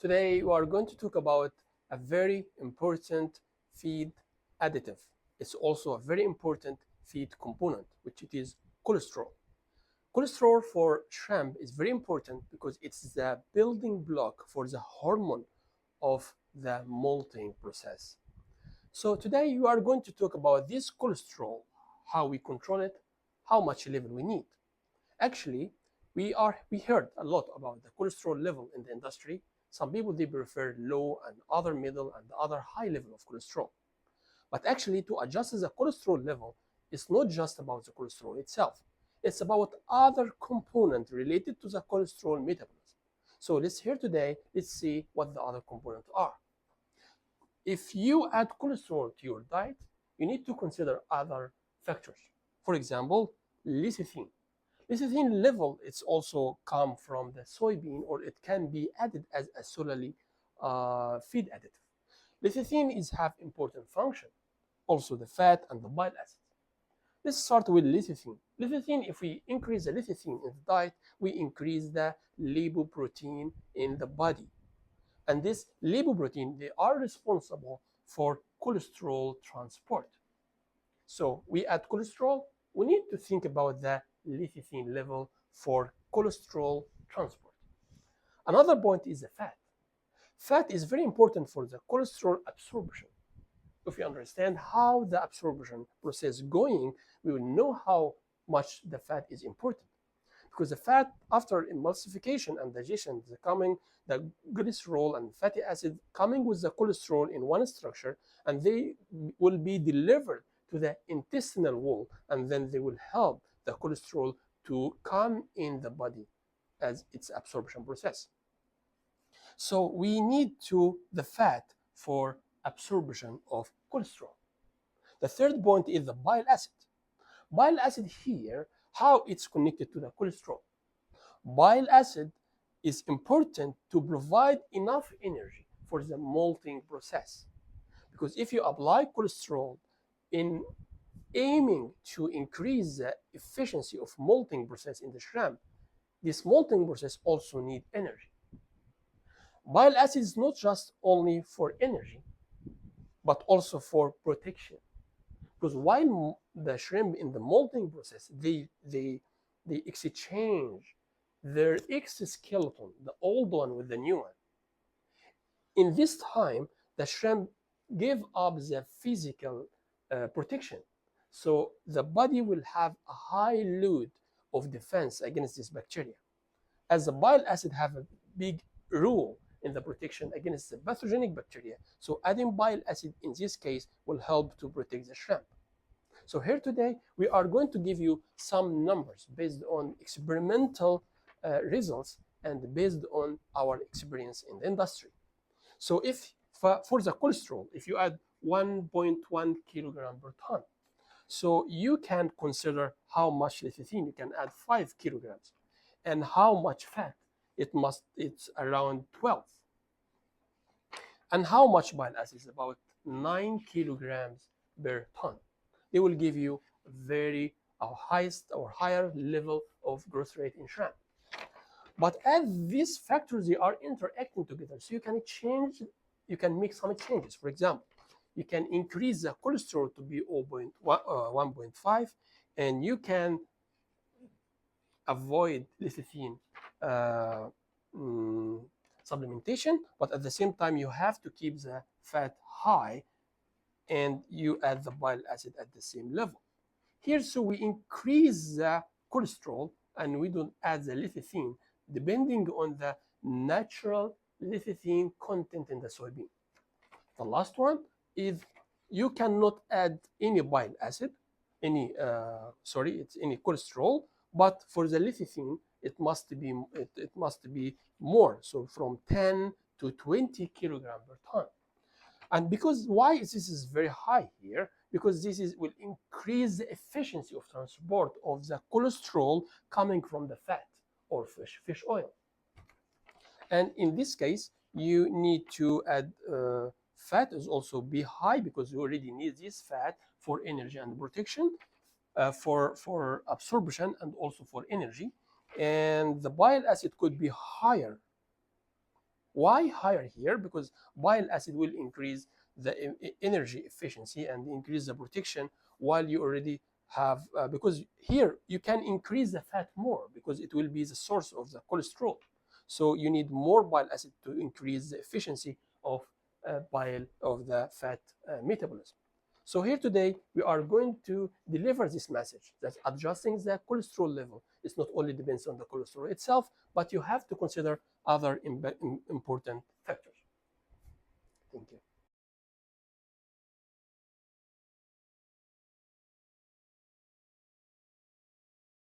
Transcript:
Today, we are going to talk about a very important feed additive. It's also a very important feed component, which it is cholesterol. Cholesterol for shrimp is very important because it's the building block for the hormone of the molting process. So today you are going to talk about this cholesterol, how we control it, how much level we need. Actually, we heard a lot about the cholesterol level in the industry. Some people they prefer low and other middle and other high level of cholesterol. But actually, to adjust the cholesterol level, it's not just about the cholesterol itself. It's about other components related to the cholesterol metabolism. So let's see what the other components are. If you add cholesterol to your diet, you need to consider other factors. For example, lecithin. Lecithin level it's also come from the soybean, or it can be added as a solely feed additive. Lecithin have important function, also the fat and the bile acids. Let's start with lecithin. Lecithin, if we increase the lecithin in the diet, we increase the lipoprotein in the body. And this lipoprotein, they are responsible for cholesterol transport. So we add cholesterol, we need to think about the lecithin level for cholesterol transport. Another point is the fat. Fat is very important for the cholesterol absorption. If we understand how the absorption process is going, we will know how much the fat is important. Because the fat, after emulsification and digestion, the glycerol and fatty acid coming with the cholesterol in one structure, and they will be delivered to the intestinal wall, and then they will help the cholesterol to come in the body as its absorption process. So we need the fat for absorption of cholesterol. The third point is the bile acid. Bile acid here, how it's connected to the cholesterol. Bile acid is important to provide enough energy for the molting process. Because if you apply cholesterol in aiming to increase the efficiency of molting process in the shrimp, this molting process also needs energy. Bile acid is not just only for energy, but also for protection. Because while the shrimp in the molting process, they exchange their exoskeleton, the old one with the new one. In this time, the shrimp give up the physical protection. So the body will have a high load of defense against this bacteria. As the bile acid have a big role in the protection against the pathogenic bacteria, so adding bile acid in this case will help to protect the shrimp. So here today, we are going to give you some numbers based on experimental results and based on our experience in the industry. So if for the cholesterol, if you add 1.1 kilogram per ton, so you can consider how much lecithin you can add 5 kilograms, and how much fat it's around 12, and how much bile acid is about 9 kilograms per ton. They will give you our highest or higher level of growth rate in shrimp. But as these factors, they are interacting together, so you can make some changes. For example, you can increase the cholesterol to be 1.5, and you can avoid lecithin supplementation, but at the same time, you have to keep the fat high, and you add the bile acid at the same level. Here, so we increase the cholesterol and we don't add the lecithin, depending on the natural lecithin content in the soybean. The last one is you cannot add any bile acid, any cholesterol, but for the lecithin, it must be more, so from 10 to 20 kilogram per ton. And because why this is very high here? Because this will increase the efficiency of transport of the cholesterol coming from the fat or fish oil. And in this case, you need to add fat is also be high, because you already need this fat for energy and protection, for absorption and also for energy. And the bile acid could be higher Why higher here? Because bile acid will increase the energy efficiency and increase the protection, while you already have, because here you can increase the fat more because it will be the source of the cholesterol. So you need more bile acid to increase the efficiency of bile, of the fat metabolism. So here today, we are going to deliver this message that adjusting the cholesterol level is not only depends on the cholesterol itself, but you have to consider other important factors. Thank you.